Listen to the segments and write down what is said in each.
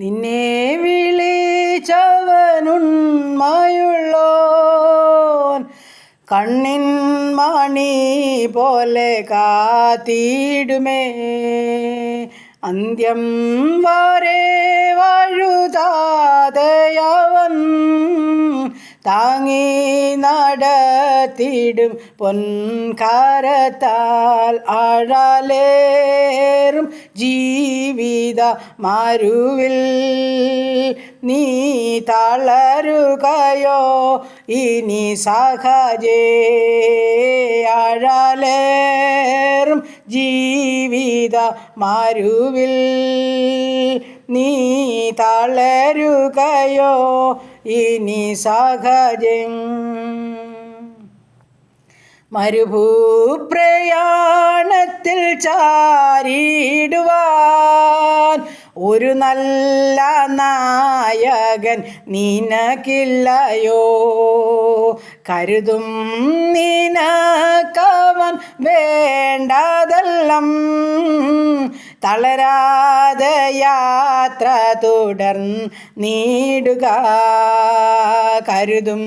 നിന്നെ വിളിച്ചവനുണ്മയുള്ളോൻ കണ്ണിൻ മണി പോലെ കാത്തിടുമേ. അന്ത്യം വരെ വഴുതാതെയവൻ താങ്ങി നടത്തിടും പൊൻകരത്താൽ. ആഴലേറും ജീവിത മരുവിൽ നീ തളരുകയോ ഇനി സഹജേ. ആഴലേറും ജീവിത മരുവിൽ നീ തളരുകയോ ഇനി സഹജം. മരുഭൂപ്രയാണത്തിൽ ചാരിടുവാൻ ഒരു നല്ല നായകൻ നിനക്കില്ലയോ. കരുതും നിനക്കവൻ വേണ്ടതെല്ലാം. തളരാതെ യാത്ര തുടർന്നിടുക. കരുതും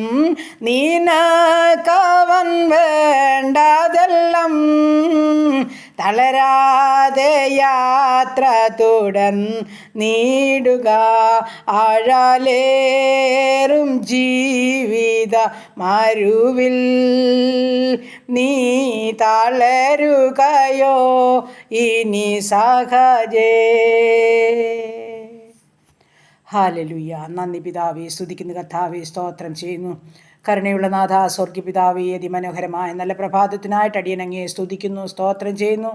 നിനക്കവൻ വേണ്ടതെല്ലാം. തളരാതെ യാത്ര തുടർന്നിടുക. ആഴലേറും ജീവിത മരുവിൽ നീ തളരുകയോ ഇനി സഹജേ. ഹല്ലേലൂയ. നന്ദി പിതാവേ, സ്തുതിക്കുന്ന കർത്താവേ, സ്തോത്രം ചെയ്യുന്നു. കരുണയുള്ള നാഥ, സ്വർഗ്ഗ പിതാവേ, അതിമനോഹരമായ നല്ല പ്രഭാതത്തിനായിട്ട് അടിയനങ്ങയെ സ്തുതിക്കുന്നു, സ്തോത്രം ചെയ്യുന്നു.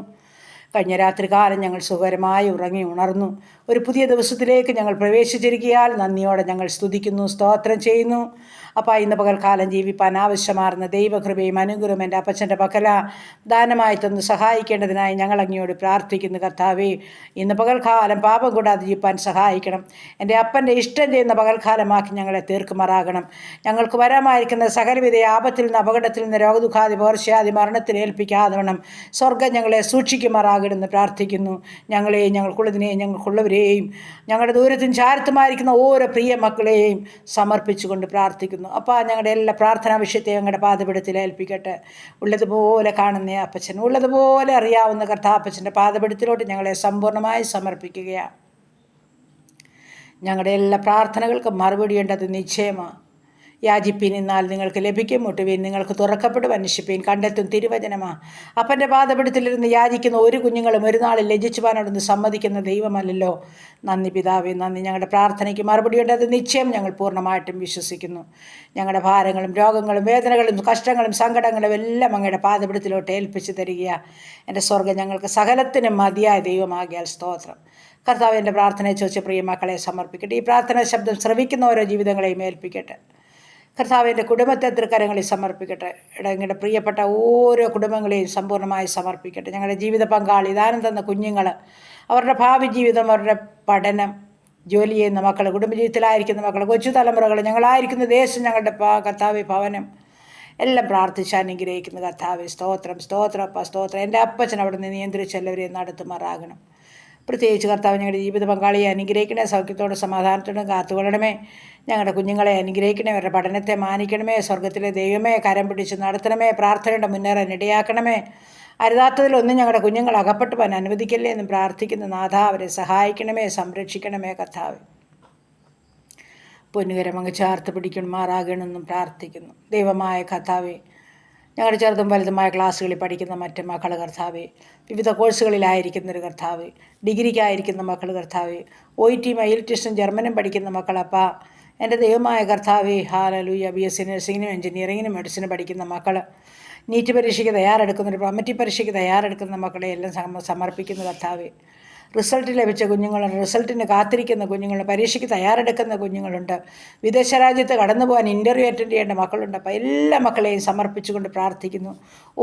കഴിഞ്ഞ രാത്രികാലം ഞങ്ങൾ സുഖകരമായി ഉറങ്ങി ഉണർന്നു. ഒരു പുതിയ ദിവസത്തിലേക്ക് ഞങ്ങൾ പ്രവേശിച്ചിരിക്കുകയാൽ നന്ദിയോടെ ഞങ്ങൾ സ്തുതിക്കുന്നു, സ്തോത്രം ചെയ്യുന്നു. അപ്പോൾ ഇന്ന് പകൽക്കാലം ജീവിപ്പാൻ ആവശ്യമാർന്ന ദൈവകൃപയും അനുഗ്രഹവും എൻ്റെ അപ്പച്ചൻ്റെ പക്കല ദാനമായി തന്ന് സഹായിക്കേണ്ടതിനായി ഞങ്ങൾ അങ്ങയോട് പ്രാർത്ഥിക്കുന്നു. കർത്താവേ, ഇന്ന് പകൽക്കാലം പാപം കൂടാതെ ജീവിപ്പാൻ സഹായിക്കണം. എൻ്റെ അപ്പൻ്റെ ഇഷ്ടം ചെയ്യുന്ന പകൽക്കാലമാക്കി ഞങ്ങളെ തീർക്കുമാറാകണം. ഞങ്ങൾക്ക് വരാമായിരിക്കുന്ന സകലവിധ ആപത്തിൽ നിന്ന്, അപകടത്തിൽ നിന്ന്, രോഗദുഃഖാദി പോർച്ചയാദി മരണത്തിൽ ഏൽപ്പിക്കാതെ വണ്ണം സ്വർഗ്ഗം ഞങ്ങളെ സൂക്ഷിക്കുമാറാകണമെന്ന് പ്രാർത്ഥിക്കുന്നു. ഞങ്ങളെയും ഞങ്ങൾക്കുള്ളതിനെയും ഞങ്ങൾക്കുള്ളവരെയും ഞങ്ങളുടെ ദൂരത്തും ചാരത്തുമായിരിക്കുന്ന ഓരോ പ്രിയ മക്കളെയും സമർപ്പിച്ചുകൊണ്ട് പ്രാർത്ഥിക്കുന്നു. അപ്പോൾ ഞങ്ങളുടെ എല്ലാ പ്രാർത്ഥനാ വിഷയത്തെയും ഞങ്ങളുടെ പാദപീഠത്തിൽ ഏൽപ്പിക്കട്ടെ. ഉള്ളതുപോലെ കാണുന്ന അപ്പച്ചൻ, ഉള്ളതുപോലെ അറിയാവുന്ന കർത്താപ്പച്ചൻ്റെ പാദപീഠത്തിലോട്ട് ഞങ്ങളെ സമ്പൂർണ്ണമായി സമർപ്പിക്കുകയാണ്. ഞങ്ങളുടെ എല്ലാ പ്രാർത്ഥനകൾക്കും മറുപടിയുണ്ടത് നിശ്ചയമാണ്. യാചിപ്പീൻ, എന്നാൽ നിങ്ങൾക്ക് ലഭിക്കും. മുട്ടുവീൻ, നിങ്ങൾക്ക് തുറക്കപ്പെടും. അന്വേഷിപ്പീൻ, കണ്ടെത്തും. തിരുവചനമാണ്. അപ്പൻ്റെ പാദപീഠത്തിലിരുന്ന് യാചിക്കുന്ന ഒരു കുഞ്ഞുങ്ങളും ഒരു നാളിൽ ലജ്ജിച്ചുവാനോടൊന്ന് സമ്മതിക്കുന്ന ദൈവമല്ലല്ലോ. നന്ദി പിതാവേ, നന്ദി. ഞങ്ങളുടെ പ്രാർത്ഥനയ്ക്ക് മറുപടിയുണ്ട്, അത് നിശ്ചയം ഞങ്ങൾ പൂർണ്ണമായിട്ടും വിശ്വസിക്കുന്നു. ഞങ്ങളുടെ ഭാരങ്ങളും രോഗങ്ങളും വേദനകളും കഷ്ടങ്ങളും സങ്കടങ്ങളും എല്ലാം അങ്ങയുടെ പാദപീഠത്തിലോട്ട് ഏൽപ്പിച്ച് തരികയാണ്. എൻ്റെ സ്വർഗ്ഗം ഞങ്ങൾക്ക് സകലത്തിനും മതിയായ ദൈവമാകിയാൽ സ്തോത്രം. കർത്താവ് എൻ്റെ പ്രാർത്ഥനയെ ചോദിച്ച പ്രിയ മക്കളെ സമർപ്പിക്കട്ടെ. ഈ പ്രാർത്ഥനാ ശബ്ദം ശ്രവിക്കുന്ന ഓരോ ജീവിതങ്ങളെയും ഏൽപ്പിക്കട്ടെ. കർത്താവിൻ്റെ കുടുംബത്തെ തൃക്കരങ്ങളിൽ സമർപ്പിക്കട്ടെ. ഞങ്ങളുടെ പ്രിയപ്പെട്ട ഓരോ കുടുംബങ്ങളെയും സമ്പൂർണ്ണമായി സമർപ്പിക്കട്ടെ. ഞങ്ങളുടെ ജീവിത പങ്കാളി, ദാനം തന്ന കുഞ്ഞുങ്ങൾ, അവരുടെ ഭാവി ജീവിതം, അവരുടെ പഠനം, ജോലി ചെയ്യുന്ന മക്കൾ, കുടുംബജീവിതത്തിലായിരിക്കുന്ന മക്കൾ, കൊച്ചു തലമുറകൾ, ഞങ്ങളായിരിക്കുന്ന ദേശം, ഞങ്ങളുടെ കർത്താവ് ഭവനം എല്ലാം പ്രാർത്ഥിച്ച് അനുഗ്രഹിക്കുന്ന കർത്താവ് സ്തോത്രം, സ്തോത്രം, അപ്പ സ്തോത്രം. എൻ്റെ അപ്പച്ചൻ അവിടെ നിന്ന് നിയന്ത്രിച്ച് എല്ലാവരെയും നടത്തുമാറാകണം. പ്രത്യേകിച്ച് കർത്താവ് ഞങ്ങളുടെ ജീവിത പങ്കാളിയെ അനുഗ്രഹിക്കണേ. സൗഖ്യത്തോടും സമാധാനത്തോടും കാത്തുകൊള്ളണമേ. ഞങ്ങളുടെ കുഞ്ഞുങ്ങളെ അനുഗ്രഹിക്കണേ. അവരുടെ പഠനത്തെ മാനിക്കണമേ. സ്വർഗത്തിലെ ദൈവമേ, കരം പിടിച്ച് നടത്തണമേ. പ്രാർത്ഥനയുടെ മുന്നേറാൻ ഇടയാക്കണമേ. അരുതാത്തതിലൊന്നും ഞങ്ങളുടെ കുഞ്ഞുങ്ങൾ അകപ്പെട്ടു പോകാൻ അനുവദിക്കല്ലേ എന്ന് പ്രാർത്ഥിക്കുന്ന നാഥ, അവരെ സഹായിക്കണമേ, സംരക്ഷിക്കണമേ. കർത്താവ് പൊന്നുകരമങ്ങ് ചേർത്ത് പിടിക്കണമാറാകണമെന്നും പ്രാർത്ഥിക്കുന്നു. ദൈവമായ കർത്താവേ, ഞങ്ങളുടെ ചെറുതും വലുതുമായ ക്ലാസ്സുകളിൽ പഠിക്കുന്ന മറ്റ് മക്കൾ കർത്താവേ, വിവിധ കോഴ്സുകളിലായിരിക്കുന്നൊരു കർത്താവേ, ഡിഗ്രിക്കായിരിക്കുന്ന മക്കൾ കർത്താവേ, OIT ഇലക്ട്രീഷ്യൻ ജർമ്മനും പഠിക്കുന്ന മക്കളപ്പാ, എൻ്റെ ദൈവമായ കർത്താവേ, ഹല്ലേലൂയ. BSc നഴ്സിങ്ങിനും എഞ്ചിനീയറിങ്ങിനും മെഡിസിനും പഠിക്കുന്ന മക്കൾ, നീറ്റ് പരീക്ഷയ്ക്ക് തയ്യാറെടുക്കുന്നൊരു കമ്മിറ്റി പരീക്ഷയ്ക്ക് തയ്യാറെടുക്കുന്ന മക്കളെ എല്ലാം സമർപ്പിക്കുന്ന കർത്താവേ. റിസൾട്ട് ലഭിച്ച കുഞ്ഞുങ്ങളുണ്ട്, റിസൾട്ടിന് കാത്തിരിക്കുന്ന കുഞ്ഞുങ്ങളുണ്ട്, പരീക്ഷയ്ക്ക് തയ്യാറെടുക്കുന്ന കുഞ്ഞുങ്ങളുണ്ട്, വിദേശ രാജ്യത്ത് കടന്നു പോകാൻ ഇൻ്റർവ്യൂ അറ്റൻഡ് ചെയ്യേണ്ട മക്കളുണ്ട്. അപ്പോൾ എല്ലാ മക്കളെയും സമർപ്പിച്ചുകൊണ്ട് പ്രാർത്ഥിക്കുന്നു.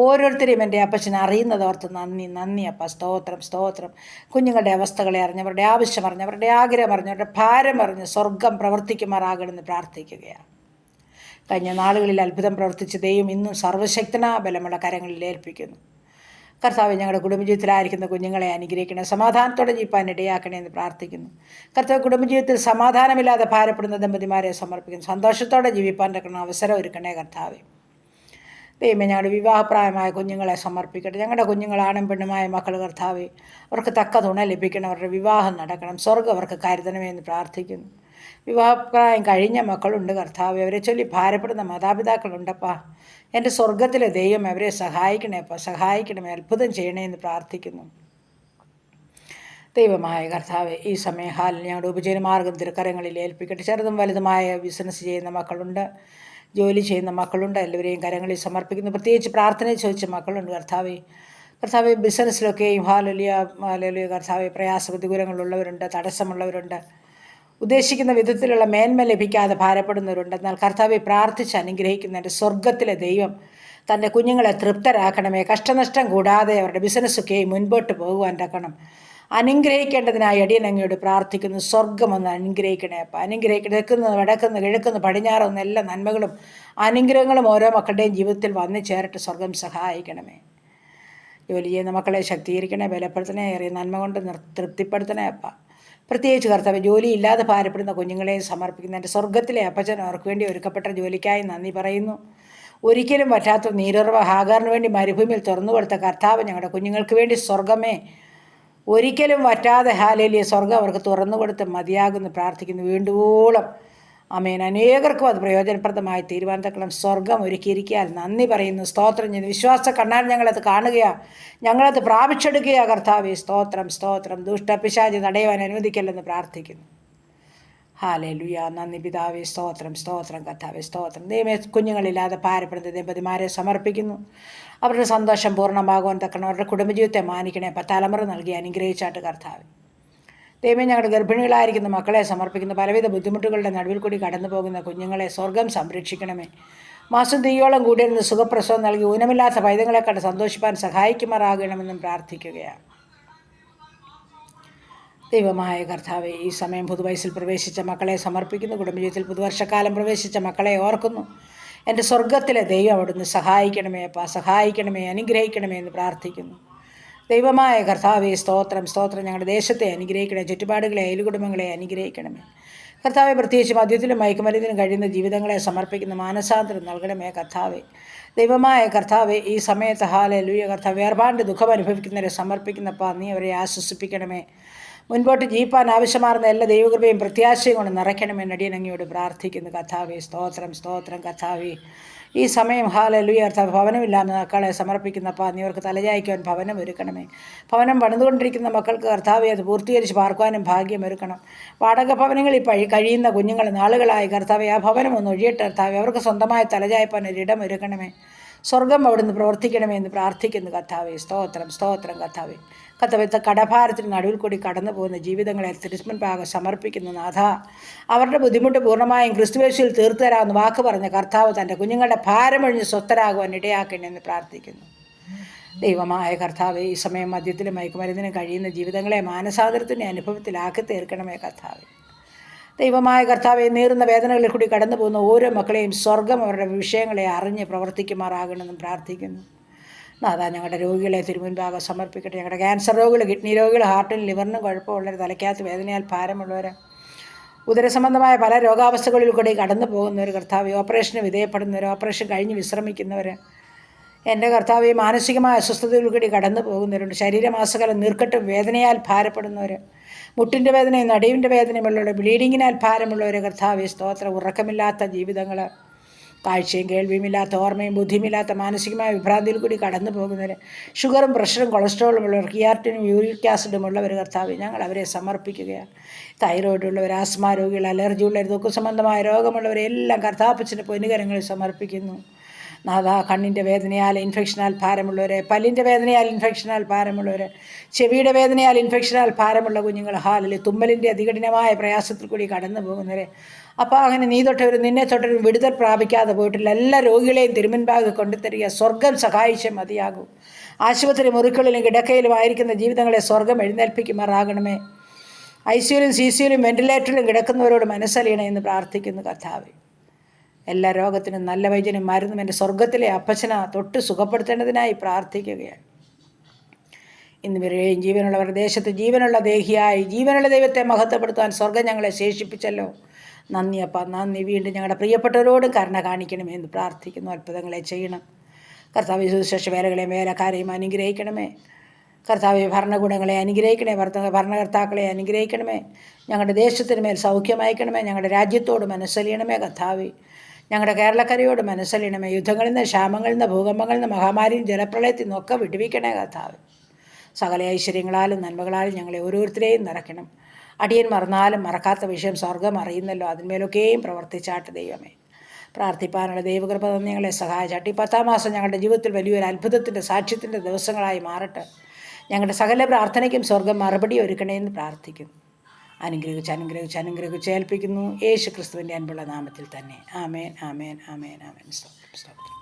ഓരോരുത്തരെയും എൻ്റെ അപ്പച്ചൻ അറിയുന്നതോർത്ത് നന്ദി, നന്ദി അപ്പ. സ്തോത്രം, സ്തോത്രം. കുഞ്ഞുങ്ങളുടെ അവസ്ഥകളെ അറിഞ്ഞ്, അവരുടെ ആവശ്യം അറിഞ്ഞ്, അവരുടെ ആഗ്രഹം അറിഞ്ഞ്, അവരുടെ ഭാരം അറിഞ്ഞ് സ്വർഗം പ്രവർത്തിക്കുമാറാകണമെന്ന് പ്രാർത്ഥിക്കുകയാണ്. കഴിഞ്ഞ നാളുകളിൽ അത്ഭുതം പ്രവർത്തിച്ച ദൈവം ഇന്നും സർവ്വശക്തനാ ബലമുള്ള കരങ്ങളിൽ ഏൽപ്പിക്കുന്നു. കർത്താവ് ഞങ്ങളുടെ കുടുംബജീവിതത്തിലായിരിക്കുന്ന കുഞ്ഞുങ്ങളെ അനുഗ്രഹിക്കണേ, സമാധാനത്തോടെ ജീവിപ്പാൻ ഇടയാക്കണേ എന്ന് പ്രാർത്ഥിക്കുന്നു. കർത്താവ് കുടുംബജീവിതത്തിൽ സമാധാനമില്ലാതെ ഭാരപ്പെടുന്ന ദമ്പതിമാരെ സമർപ്പിക്കുന്നു. സന്തോഷത്തോടെ ജീവിപ്പാൻ തക്കണ അവസരം ഒരുക്കണേ കർത്താവെ. ദൈവമേ, ഞങ്ങളുടെ വിവാഹപ്രായമായ കുഞ്ഞുങ്ങളെ സമർപ്പിക്കട്ടെ. ഞങ്ങളുടെ കുഞ്ഞുങ്ങൾ ആണും പെണ്ണുമായ മക്കൾ കർത്താവെ, അവർക്ക് തക്ക തുണ ലഭിക്കണം, അവരുടെ വിവാഹം നടക്കണം, സ്വർഗ്ഗം അവർക്ക് കരുതണമേ എന്ന് പ്രാർത്ഥിക്കുന്നു. വിവാഹപ്രായം കഴിഞ്ഞ മക്കളുണ്ട് കർത്താവെ, അവരെ ചൊല്ലി ഭാരപ്പെടുന്ന മാതാപിതാക്കളുണ്ടപ്പാ. എൻ്റെ സ്വർഗത്തിലെ ദൈവം അവരെ സഹായിക്കണേപ്പാ, സഹായിക്കണമേ, അത്ഭുതം ചെയ്യണേ എന്ന് പ്രാർത്ഥിക്കുന്നു. ദൈവമായ കർത്താവെ, ഈ സമയം ഹാലിൽ ഞങ്ങളുടെ ഉപജീവനമാർഗം തിരുക്കരങ്ങളിൽ ഏൽപ്പിക്കട്ടെ. ചെറുതും വലുതുമായ ബിസിനസ് ചെയ്യുന്ന മക്കളുണ്ട്, ജോലി ചെയ്യുന്ന മക്കളുണ്ട്, എല്ലാവരെയും കരങ്ങളിൽ സമർപ്പിക്കുന്നു. പ്രത്യേകിച്ച് പ്രാർത്ഥന ചോദിച്ച മക്കളുണ്ട് കർത്താവെ. കർത്താവെ, ബിസിനസ്സിലൊക്കെയും ഹാലലിയ കർത്താവെ, പ്രയാസ പ്രതികൂലങ്ങളുള്ളവരുണ്ട്, തടസ്സമുള്ളവരുണ്ട്, ഉദ്ദേശിക്കുന്ന വിധത്തിലുള്ള മേന്മ ലഭിക്കാതെ ഭാരപ്പെടുന്നവരുണ്ട്. എന്നാൽ കർത്താവെ, പ്രാർത്ഥിച്ച് അനുഗ്രഹിക്കുന്ന എൻ്റെ സ്വർഗത്തിലെ ദൈവം തൻ്റെ കുഞ്ഞുങ്ങളെ തൃപ്തരാക്കണമേ. കഷ്ടനഷ്ടം കൂടാതെ അവരുടെ ബിസിനസ്സൊക്കെയും മുൻപോട്ട് പോകുവാൻ തക്കണം. അനുഗ്രഹിക്കേണ്ടതിനായി അടിയൻ അങ്ങയോട് പ്രാർത്ഥിക്കുന്നു. സ്വർഗമൊന്ന് അനുഗ്രഹിക്കണേ അപ്പം, അനുഗ്രഹിക്കണേ. തെക്കുന്ന് വടക്കുന്ന് കിഴക്കുന്ന് പടിഞ്ഞാറൊന്ന് എല്ലാ നന്മകളും അനുഗ്രഹങ്ങളും ഓരോ മക്കളുടെയും ജീവിതത്തിൽ വന്നു ചേരട്ടെ. സ്വർഗം സഹായിക്കണമേ. ജോലി ചെയ്യുന്ന മക്കളെ ശക്തീകരിക്കണേ, ബലപ്പെടുത്തണേ, ഏറിയ നന്മ കൊണ്ട് തൃപ്തിപ്പെടുത്തണേ അപ്പ. പ്രത്യേകിച്ച് കർത്താവ്, ജോലിയില്ലാതെ ഭാരപ്പെടുന്ന കുഞ്ഞുങ്ങളെ സമർപ്പിക്കുന്ന എൻ്റെ സ്വർഗത്തിലെ അപ്പച്ചൻ അവർക്ക് വേണ്ടി ഒരുക്കപ്പെട്ട ജോലിക്കായി നന്ദി പറയുന്നു. ഒരിക്കലും പറ്റാത്ത നീരുറവ ഹാഗാറിന് വേണ്ടി മരുഭൂമിയിൽ തുറന്നു കൊടുത്ത കർത്താവ്, ഞങ്ങളുടെ കുഞ്ഞുങ്ങൾക്ക് വേണ്ടി സ്വർഗമേ ഒരിക്കലും വറ്റാതെ ഹാലേലിയ സ്വർഗം അവർക്ക് തുറന്നു കൊടുത്ത് മതിയാകുന്നു പ്രാർത്ഥിക്കുന്നു. വീണ്ടുവോളം അമേൻ. അനേകർക്കും അത് പ്രയോജനപ്രദമായി തീരുമാനത്തക്കളം സ്വർഗം ഒരുക്കിയിരിക്കാൻ നന്ദി പറയുന്നു. സ്തോത്രം ചെയ്യുന്നു. വിശ്വാസ കണ്ണാൽ ഞങ്ങളത് കാണുകയാണ്, ഞങ്ങളത് പ്രാപിച്ചെടുക്കുകയാണ് കർത്താവേ. സ്തോത്രം, സ്തോത്രം. ദുഷ്ടപിശാചി തടയുവാൻ അനുവദിക്കല്ലെന്ന് പ്രാർത്ഥിക്കുന്നു. ഹാലേലുയ. നന്ദി പിതാവേ. സ്തോത്രം, സ്തോത്രം കർത്താവേ. സ്തോത്രം. ദൈവമേ, കുഞ്ഞുങ്ങളില്ലാതെ ഭാരപ്പെടുന്ന ദമ്പതിമാരെ സമർപ്പിക്കുന്നു. അവരുടെ സന്തോഷം പൂർണ്ണമാകുവാൻ തക്കണം. അവരുടെ കുടുംബജീവിതത്തെ മാനിക്കണേ. തലമുറ നൽകി അനുഗ്രഹിച്ചാട്ട് കർത്താവേ. ദൈവമേ, ഞങ്ങളുടെ ഗർഭിണികളായിരിക്കുന്ന മക്കളെ സമർപ്പിക്കുന്ന പലവിധ ബുദ്ധിമുട്ടുകളുടെ നടുവിൽ കൂടി കടന്നു പോകുന്ന കുഞ്ഞുങ്ങളെ സ്വർഗം സംരക്ഷിക്കണമേ. മാസം തീയോളം കൂടിയിരുന്ന് സുഖപ്രസവം നൽകി ഊനമില്ലാത്ത പൈതങ്ങളെ കണ്ട് സന്തോഷിപ്പാൻ സഹായിക്കുമാറാകണമെന്നും പ്രാർത്ഥിക്കുകയാണ്. ദൈവമായ കർത്താവെ, ഈ സമയം പുതുവയസ്സിൽ പ്രവേശിച്ച മക്കളെ സമർപ്പിക്കുന്നു. കുടുംബജീവിതത്തിൽ പുതുവർഷക്കാലം പ്രവേശിച്ച മക്കളെ ഓർക്കുന്നു. എൻ്റെ സ്വർഗത്തിലെ ദൈവം അവിടുന്ന് സഹായിക്കണമേ അപ്പാ, സഹായിക്കണമേ, അനുഗ്രഹിക്കണമേ എന്ന് പ്രാർത്ഥിക്കുന്നു. ദൈവമായ കർത്താവെ, സ്തോത്രം, സ്തോത്രം. ഞങ്ങളുടെ ദേശത്തെ അനുഗ്രഹിക്കണേ, ചുറ്റുപാടുകളെ, അയൽകുടുംബങ്ങളെ അനുഗ്രഹിക്കണമേ കർത്താവെ. പ്രത്യേകിച്ച് മദ്യത്തിലും മയക്കുമരുന്നിനും കഴിയുന്ന ജീവിതങ്ങളെ സമർപ്പിക്കുന്ന മാനസാന്തരം നൽകണമേ കർത്താവെ. ദൈവമായ കർത്താവെ, ഈ സമയത്ത് ഹാലേലൂയ കർത്താവ്, വേർപാണ്ട് ദുഃഖം അനുഭവിക്കുന്നവരെ സമർപ്പിക്കുന്നപ്പാ, നീ അവരെ ആശ്വസിപ്പിക്കണമേ. മുൻപോട്ട് ജീവിപ്പാൻ ആവശ്യമാർന്ന എല്ലാ ദൈവകൃപയും പ്രത്യാശയും കൊണ്ട് നിറയ്ക്കണമെന്ന് അടിയൻ അങ്ങയോട് പ്രാർത്ഥിക്കുന്നു കർത്താവേ. സ്തോത്രം, സ്തോത്രം കർത്താവേ. ഈ സമയം ഹാലലുയ കർത്താവ്, ഭവനമില്ലാത്ത മക്കളെ സമർപ്പിക്കുന്നപ്പാ, നീ അവർക്ക് തലചായ്ക്കുവാൻ ഭവനം ഒരുക്കണമേ. ഭവനം പണിതുകൊണ്ടിരിക്കുന്ന മക്കൾക്ക് കർത്താവെ, അത് പൂർത്തീകരിച്ച് പാർക്കുവാനും ഭാഗ്യം ഒരുക്കണം. വാടക ഭവനങ്ങളിൽ കഴിയുന്ന കുഞ്ഞുങ്ങൾ നാളുകളായി കർത്താവെ, ആ ഭവനം ഒന്ന് ഒഴിയട്ടെ കർത്താവെ. അവർക്ക് സ്വന്തമായി തലചായ്പാൻ ഒരിടം ഒരുക്കണമേ. സ്വർഗം അവിടുന്ന് പ്രവർത്തിക്കണമേ എന്ന് പ്രാർത്ഥിക്കുന്നു കർത്താവെ. സ്തോത്രം, സ്തോത്രം കർത്താവെ. കർത്താവെ, കടഭാരത്തിന് നടുവിൽ കൂടി കടന്നു പോകുന്ന ജീവിതങ്ങളെ തിരുസ്മുൻപാകെ സമർപ്പിക്കുന്നു നാഥ. അവരുടെ ബുദ്ധിമുട്ട് പൂർണ്ണമായും ക്രിസ്തുവേശുവിൽ തീർത്തു തരാമെന്ന് വാക്ക് പറഞ്ഞ കർത്താവ് തൻ്റെ കുഞ്ഞുങ്ങളുടെ ഭാരമൊഴിഞ്ഞ് സ്വസ്ഥരാകുവാൻ ഇടയാക്കണമെന്ന് പ്രാർത്ഥിക്കുന്നു. ദൈവമായ കർത്താവെ, ഈ സമയം മദ്യത്തിലും മയക്കുമരുന്നിനും കഴിയുന്ന ജീവിതങ്ങളെ മാനസാന്തരത്തിൻ്റെ അനുഭവത്തിലാക്കി തീർക്കണമേ കർത്താവെ. ദൈവമായ കർത്താവെ, നേറുന്ന വേദനകളിൽ കൂടി കടന്നു പോകുന്ന ഓരോ മക്കളെയും സ്വർഗം അവരുടെ വിഷയങ്ങളെ അറിഞ്ഞ് പ്രവർത്തിക്കുമാറാകണമെന്നും പ്രാർത്ഥിക്കുന്നു. നാഥാ, ഞങ്ങളുടെ രോഗികളെ തിരുമുൻപാകെ സമർപ്പിക്കട്ടെ. ഞങ്ങളുടെ ക്യാൻസർ രോഗികൾ, കിഡ്നി രോഗികൾ, ഹാർട്ടിനും ലിവറിനും കുഴപ്പമുള്ളവർ, തലയ്ക്കകത്ത് വേദനയാൽ ഭാരമുള്ളവർ, ഉദരസംബന്ധമായ പല രോഗാവസ്ഥകളിൽ കൂടി കടന്നു പോകുന്നവർ കർത്താവെ, ഓപ്പറേഷന് വിധേയപ്പെടുന്നവർ, ഓപ്പറേഷൻ കഴിഞ്ഞ് വിശ്രമിക്കുന്നവർ, എൻ്റെ കർത്താവെ, മാനസികമായ അസ്വസ്ഥതകളിൽ കൂടി കടന്നു പോകുന്നവരുണ്ട്. ശരീരമാസകലം നീർക്കെട്ടും വേദനയാൽ ഭാരപ്പെടുന്നവർ, മുട്ടിൻ്റെ വേദനയും നടുവിൻ്റെ വേദനയുമുള്ളവർ, ബ്ലീഡിങ്ങിനാൽ ഭാരമുള്ളവർ കർത്താവെ. സ്തോത്രം. ഉറക്കമില്ലാത്ത ജീവിതങ്ങൾ, കാഴ്ചയും കേൾവിയുമില്ലാത്ത, ഓർമ്മയും ബുദ്ധിയുമില്ലാത്ത, മാനസികമായ വിഭ്രാന്തിയിൽ കൂടി കടന്നു പോകുന്നവർ, ഷുഗറും പ്രഷറും കൊളസ്ട്രോളും ഉള്ളവർ, കിയാറ്റിനും യൂറിക് ആസിഡും ഉള്ളവർ കർത്താവെ, ഞങ്ങൾ അവരെ സമർപ്പിക്കുകയാണ്. തൈറോയ്ഡ് ഉള്ളവർ, ആസ്മ രോഗികൾ, അലർജി ഉള്ളവർ, ദുഃഖ സംബന്ധമായ രോഗമുള്ളവരെല്ലാം കർത്താപ്പച്ചൻ്റെ പൊന്നുകരങ്ങളിൽ സമർപ്പിക്കുന്നു. നാഥാ, കണ്ണിൻ്റെ വേദനയാൽ ഇൻഫെക്ഷനാൽ ഭാരമുള്ളവർ, പല്ലിൻ്റെ വേദനയാൽ ഇൻഫെക്ഷനാൽ ഭാരമുള്ളവർ, ചെവിയുടെ വേദനയാൽ ഇൻഫെക്ഷനാൽ ഭാരമുള്ള കുഞ്ഞുങ്ങൾ, ഹാലിൽ തുമ്മലിൻ്റെ അതികഠിനമായ പ്രയാസത്തിൽ കൂടി കടന്നു പോകുന്നവർ, അപ്പോൾ അങ്ങനെ നീ തൊട്ടവരും നിന്നെ തൊട്ടവരും വിടുതൽ പ്രാപിക്കാതെ പോയിട്ടുള്ള എല്ലാ രോഗികളെയും തിരുമുൻപാകെ കൊണ്ടുതരിക. സ്വർഗം സഹായിച്ചേ മതിയാകൂ. ആശുപത്രി മുറികളിലും കിടക്കയിലും ആയിരിക്കുന്ന ജീവിതങ്ങളെ സ്വർഗം എഴുന്നേൽപ്പിക്കുമാറാകണമേ. ICUയിലും CCUയിലും വെന്റിലേറ്ററിലും കിടക്കുന്നവരോട് മനസ്സലിയണേ എന്ന് പ്രാർത്ഥിക്കുന്നു കർത്താവേ. എല്ലാ രോഗത്തിനും നല്ല വൈദ്യനും മരുന്നും എൻ്റെ സ്വർഗത്തിലെ അപ്പച്ചന തൊട്ട് സുഖപ്പെടുത്തേണ്ടതിനായി പ്രാർത്ഥിക്കുകയാണ്. ഇന്ന് വരെയും ജീവനുള്ളവർ ദേശത്ത് ജീവനുള്ള ദേഹിയായി ജീവനുള്ള ദൈവത്തെ മഹത്വപ്പെടുത്താൻ സ്വർഗം ഞങ്ങളെ ശേഷിപ്പിച്ചല്ലോ. നന്ദി അപ്പ, നന്ദി. വീണ്ടും ഞങ്ങളുടെ പ്രിയപ്പെട്ടവരോടും കരുണ കാണിക്കണമേ എന്ന് പ്രാർത്ഥിക്കുന്നു. അത്ഭുതങ്ങളെ ചെയ്യണം കർത്താവ്. സുവിശേഷ വേലകളെയും വേലക്കാരെയും അനുഗ്രഹിക്കണമേ കർത്താവ്. ഭരണകൂടങ്ങളെ അനുഗ്രഹിക്കണേ, ഭരണകർത്താക്കളെ അനുഗ്രഹിക്കണമേ. ഞങ്ങളുടെ ദേശത്തിന് മേൽ സൗഖ്യം അയക്കണമേ. ഞങ്ങളുടെ രാജ്യത്തോട് മനസ്സലിയണമേ കർത്താവ്. ഞങ്ങളുടെ കേരളക്കരയോട് മനസ്സലിയണമേ. യുദ്ധങ്ങളിൽ നിന്ന്, ക്ഷാമങ്ങളിൽ നിന്ന്, ഭൂകമ്പങ്ങളിൽ നിന്ന്, മഹാമാരിയും ജലപ്രളയത്തിൽ നിന്നൊക്കെ വിടുവിക്കണേ കർത്താവ്. സകല ഐശ്വര്യങ്ങളാലും നന്മകളാലും ഞങ്ങളെ ഓരോരുത്തരെയും നിറയ്ക്കണം. അടിയൻ മറന്നാലും മറക്കാത്ത വിഷയം സ്വർഗം അറിയുന്നല്ലോ. അതിന്മേലൊക്കെയും പ്രവർത്തിച്ചാട്ട് ദൈവമേ. പ്രാർത്ഥിപ്പാനുള്ള ദൈവകൃപ ഞങ്ങളെ സഹായിച്ചാട്ട് ഈ 10-ാം മാസം ഞങ്ങളുടെ ജീവിതത്തിൽ വലിയൊരു അത്ഭുതത്തിൻ്റെ സാക്ഷ്യത്തിൻ്റെ ദിവസങ്ങളായി മാറട്ടെ. ഞങ്ങളുടെ സകല പ്രാർത്ഥനയ്ക്കും സ്വർഗം മറുപടി ഒരുക്കണേ എന്ന് പ്രാർത്ഥിക്കുന്നു. അനുഗ്രഹിച്ച് ഏൽപ്പിക്കുന്നു യേശു ക്രിസ്തുവിൻ്റെ അൻപുള്ള നാമത്തിൽ തന്നെ. ആമേൻ, ആമേൻ, ആമേൻ, ആമേൻ. സ്തോത്രം.